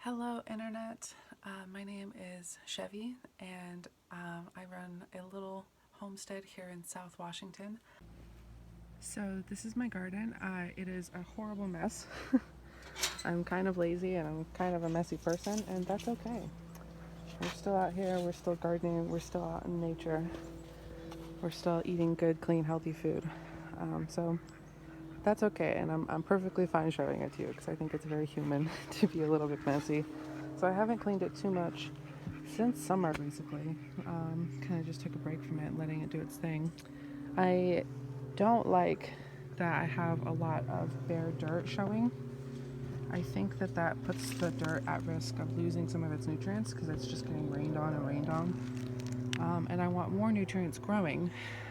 Hello, Internet. My name is Chevie, and I run a little homestead here in South Washington. So, this is my garden. It is a horrible mess. I'm kind of lazy and I'm kind of a messy person, and that's okay. We're still out here, we're still gardening, we're still out in nature, we're still eating good, clean, healthy food. So, that's okay, and I'm perfectly fine showing it to you because I think it's very human to be a little bit messy. So I haven't cleaned it too much since summer, basically. Kind of just took a break from it, letting it do its thing. I don't like that I have a lot of bare dirt showing. I think that that puts the dirt at risk of losing some of its nutrients because it's just getting rained on and rained on. And I want more nutrients growing.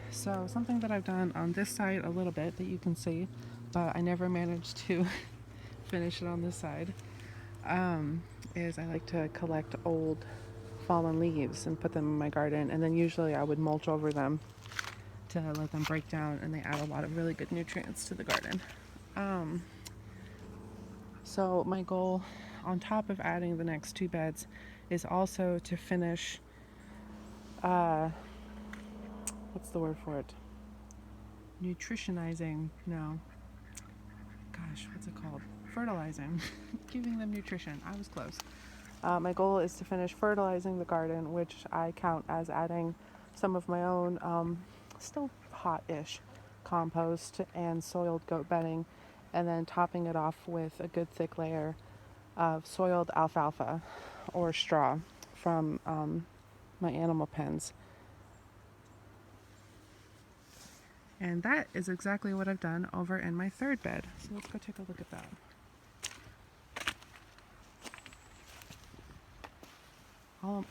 So something that I've done on this side a little bit that you can see, but I never managed to finish it on this side, is I like to collect old fallen leaves and put them in my garden, and then usually I would mulch over them to let them break down, and they add a lot of really good nutrients to the garden. So my goal, on top of adding the next two beds, is also to finish what's the word for it? Nutritionizing. No. Gosh, what's it called? Fertilizing. Giving them nutrition. I was close. My goal is to finish fertilizing the garden, which I count as adding some of my own, still hot-ish compost and soiled goat bedding, and then topping it off with a good thick layer of soiled alfalfa or straw from my animal pens. And that is exactly what I've done over in my third bed. So let's go take a look at that.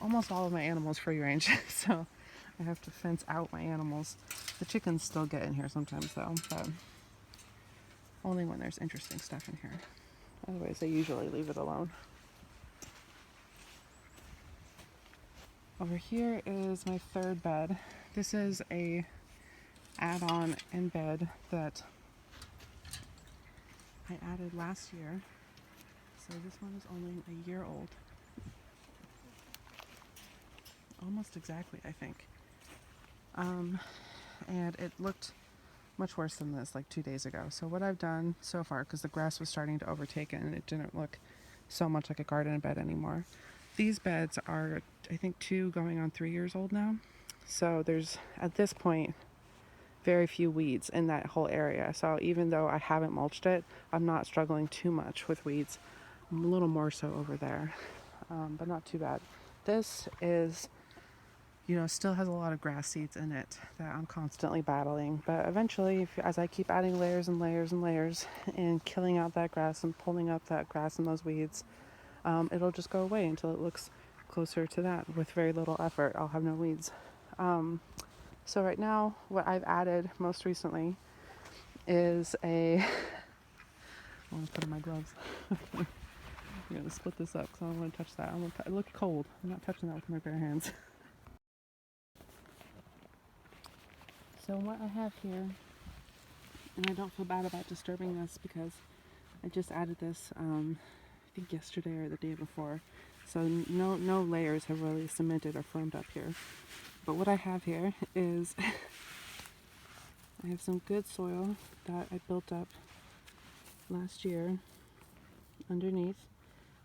Almost all of my animals free range, so I have to fence out my animals. The chickens still get in here sometimes though, but only when there's interesting stuff in here. Otherwise, I usually leave it alone. Over here is my third bed. This is a add-on in bed that I added last year. So this one is only a year old. Almost exactly, I think. And it looked much worse than this like 2 days ago. So what I've done so far, because the grass was starting to overtake it and it didn't look so much like a garden bed anymore. These beds are, I think, 2 going on 3 years old now. So there's, at this point, very few weeds in that whole area. So even though I haven't mulched it, I'm not struggling too much with weeds. I'm a little more so over there, but not too bad. This is, still has a lot of grass seeds in it that I'm constantly battling. But eventually, as I keep adding layers and layers and layers and killing out that grass and pulling up that grass and those weeds, it'll just go away until it looks closer to that. With very little effort, I'll have no weeds. So right now, what I've added most recently is I want to put on my gloves. I'm going to split this up because I don't want to touch that. It looks cold. I'm not touching that with my bare hands. So what I have here, and I don't feel bad about disturbing this because I just added this, I think yesterday or the day before. So no layers have really cemented or formed up here. But what I have here is I have some good soil that I built up last year underneath.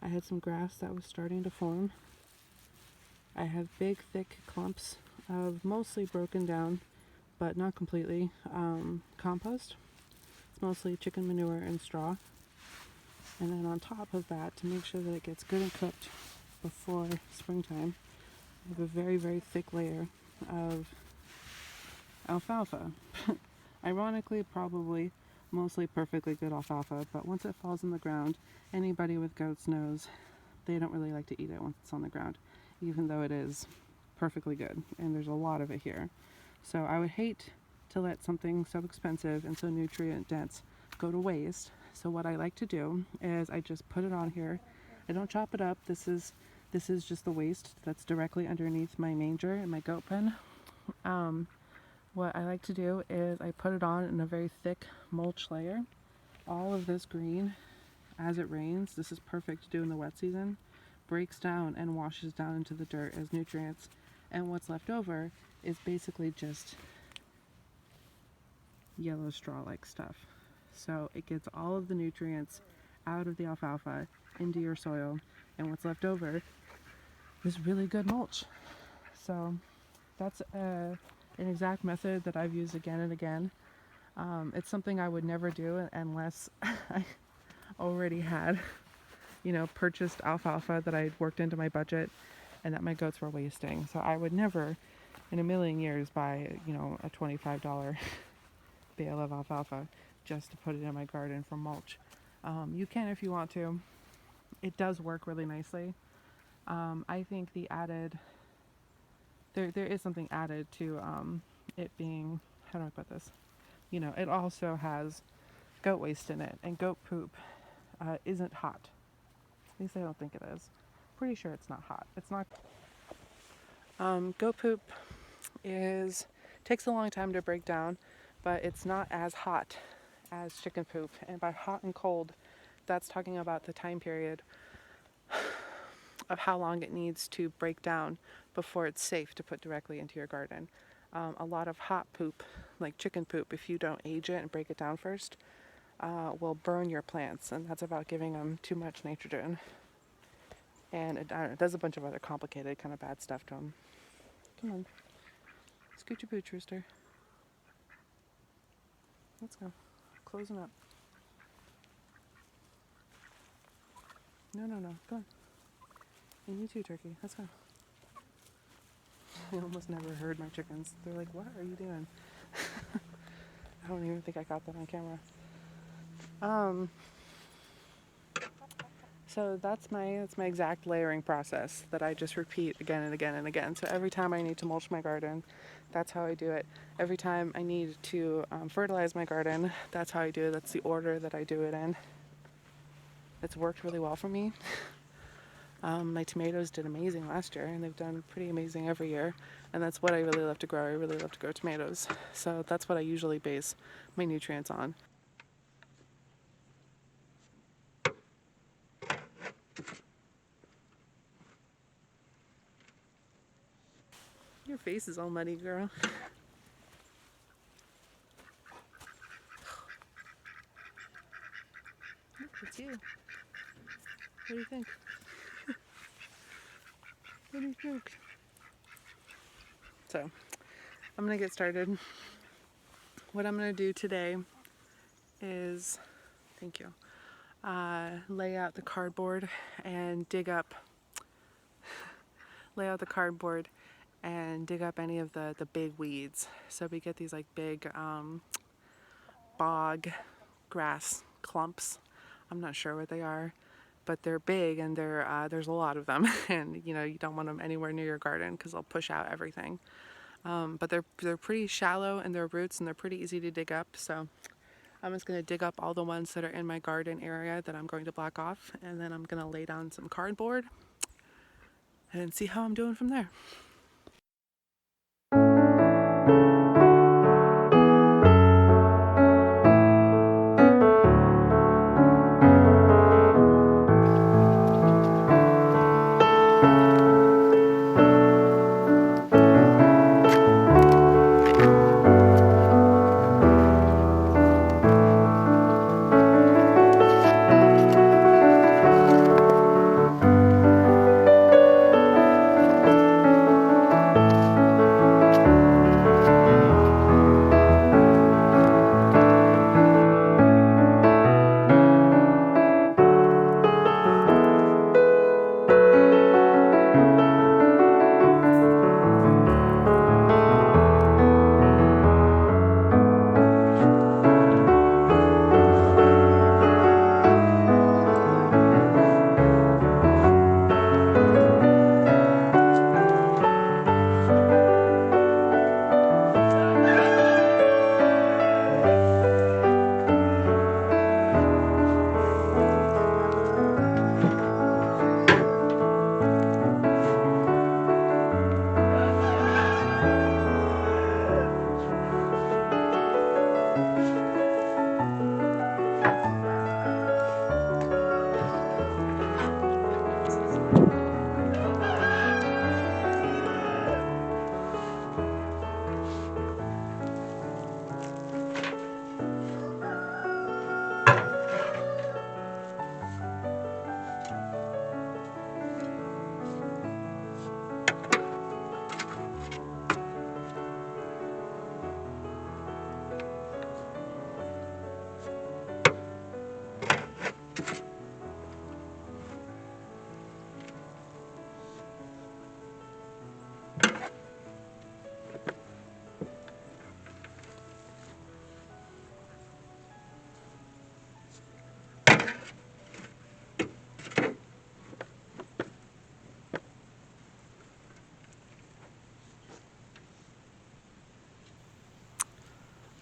I had some grass that was starting to form. I have big, thick clumps of mostly broken down, but not completely, compost. It's mostly chicken manure and straw. And then on top of that, to make sure that it gets good and cooked before springtime, I have a very, very thick layer of alfalfa. Ironically, probably mostly perfectly good alfalfa, but once it falls in the ground, anybody with goats knows they don't really like to eat it once it's on the ground, even though it is perfectly good, and there's a lot of it here. So I would hate to let something so expensive and so nutrient dense go to waste. So what I like to do is I just put it on here. I don't chop it up. This is just the waste that's directly underneath my manger in my goat pen. What I like to do is I put it on in a very thick mulch layer. All of this green, as it rains, this is perfect to do in the wet season. breaks down and washes down into the dirt as nutrients, and what's left over is basically just yellow straw-like stuff. So it gets all of the nutrients out of the alfalfa into your soil, and what's left over is really good mulch. So that's an exact method that I've used again and again. It's something I would never do unless I already had, purchased alfalfa that I'd worked into my budget and that my goats were wasting. So I would never in a million years buy, a $25 bale of alfalfa just to put it in my garden for mulch. You can if you want to. It does work really nicely. I think there is something added to it being, how do I put this? It also has goat waste in it, and goat poop isn't hot. At least I don't think it is. Pretty sure it's not hot. It's not. Goat poop takes a long time to break down, but it's not as hot as chicken poop. And by hot and cold, that's talking about the time period of how long it needs to break down before it's safe to put directly into your garden. A lot of hot poop, like chicken poop, if you don't age it and break it down first, will burn your plants, and that's about giving them too much nitrogen. And it does a bunch of other complicated kind of bad stuff to them. Come on. Scoot your boots, rooster. Let's go. Closing up. No. Go on. And you too, turkey. Let's go. I almost never heard my chickens. They're like, what are you doing? I don't even think I got that on camera. So that's my exact layering process that I just repeat again and again and again. So every time I need to mulch my garden, that's how I do it. Every time I need to fertilize my garden, that's how I do it. That's the order that I do it in. It's worked really well for me. My tomatoes did amazing last year, and they've done pretty amazing every year. And that's what I really love to grow. I really love to grow tomatoes. So that's what I usually base my nutrients on. Your face is all muddy, girl. Look, it's you. What do you think? What do you think? So, I'm gonna get started. What I'm gonna do today is, thank you, lay out the cardboard and dig up any of the big weeds. So we get these like big bog grass clumps. I'm not sure what they are, but they're big, and there's a lot of them, and you don't want them anywhere near your garden because they'll push out everything. But they're pretty shallow in their roots, and they're pretty easy to dig up. So I'm just going to dig up all the ones that are in my garden area that I'm going to block off, and then I'm going to lay down some cardboard and see how I'm doing from there.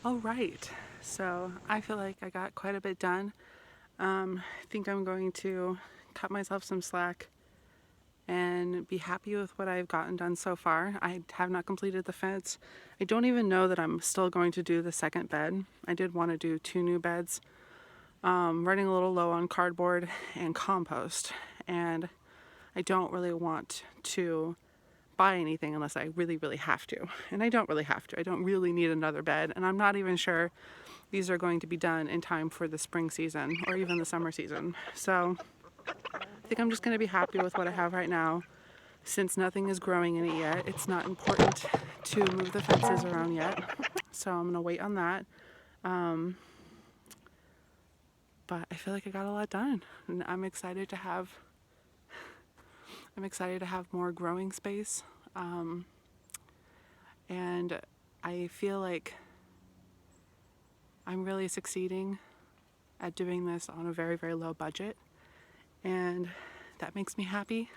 All right, so I feel like I got quite a bit done. I think I'm going to cut myself some slack and be happy with what I've gotten done so far. I have not completed the fence. I don't even know that I'm still going to do the second bed. I did want to do 2 new beds. Running a little low on cardboard and compost, and I don't really want to buy anything unless I really, really have to. And I don't really have to. I don't really need another bed, and I'm not even sure these are going to be done in time for the spring season or even the summer season. So I think I'm just going to be happy with what I have right now. Since nothing is growing in it yet, it's not important to move the fences around yet. So I'm going to wait on that. But I feel like I got a lot done, and I'm excited to have more growing space. And I feel like I'm really succeeding at doing this on a very, very low budget, and that makes me happy.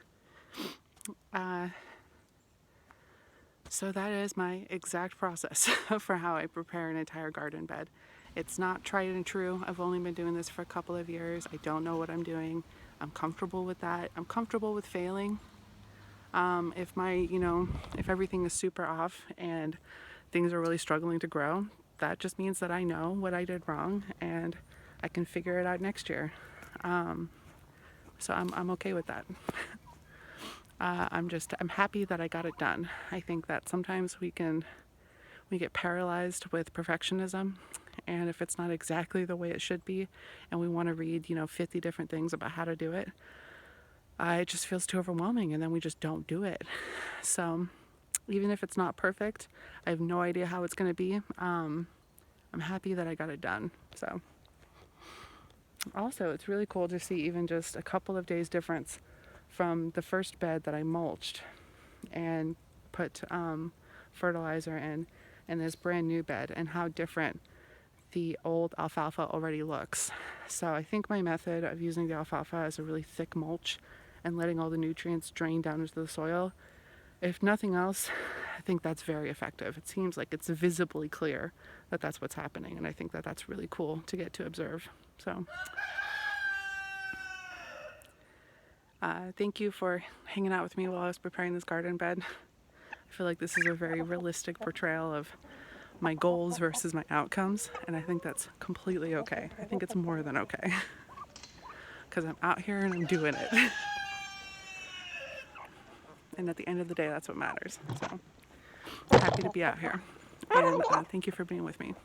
So that is my exact process for how I prepare an entire garden bed. It's not tried and true. I've only been doing this for a couple of years. I don't know what I'm doing. I'm comfortable with that. I'm comfortable with failing. If everything is super off and things are really struggling to grow, that just means that I know what I did wrong and I can figure it out next year. So I'm okay with that. I'm happy that I got it done. I think that sometimes we get paralyzed with perfectionism, and if it's not exactly the way it should be and we want to read 50 different things about how to do it, it just feels too overwhelming, and then we just don't do it. So even if it's not perfect, I have no idea how it's going to be. I'm happy that I got it done. So also, it's really cool to see even just a couple of days difference from the first bed that I mulched and put fertilizer in, and this brand new bed, and how different the old alfalfa already looks. So I think my method of using the alfalfa as a really thick mulch and letting all the nutrients drain down into the soil, if nothing else, I think that's very effective. It seems like it's visibly clear that that's what's happening, and I think that that's really cool to get to observe. So thank you for hanging out with me while I was preparing this garden bed. I feel like this is a very realistic portrayal of my goals versus my outcomes, and I think that's completely okay. I think it's more than okay, because I'm out here and I'm doing it. And at the end of the day, that's what matters. So happy to be out here, and thank you for being with me.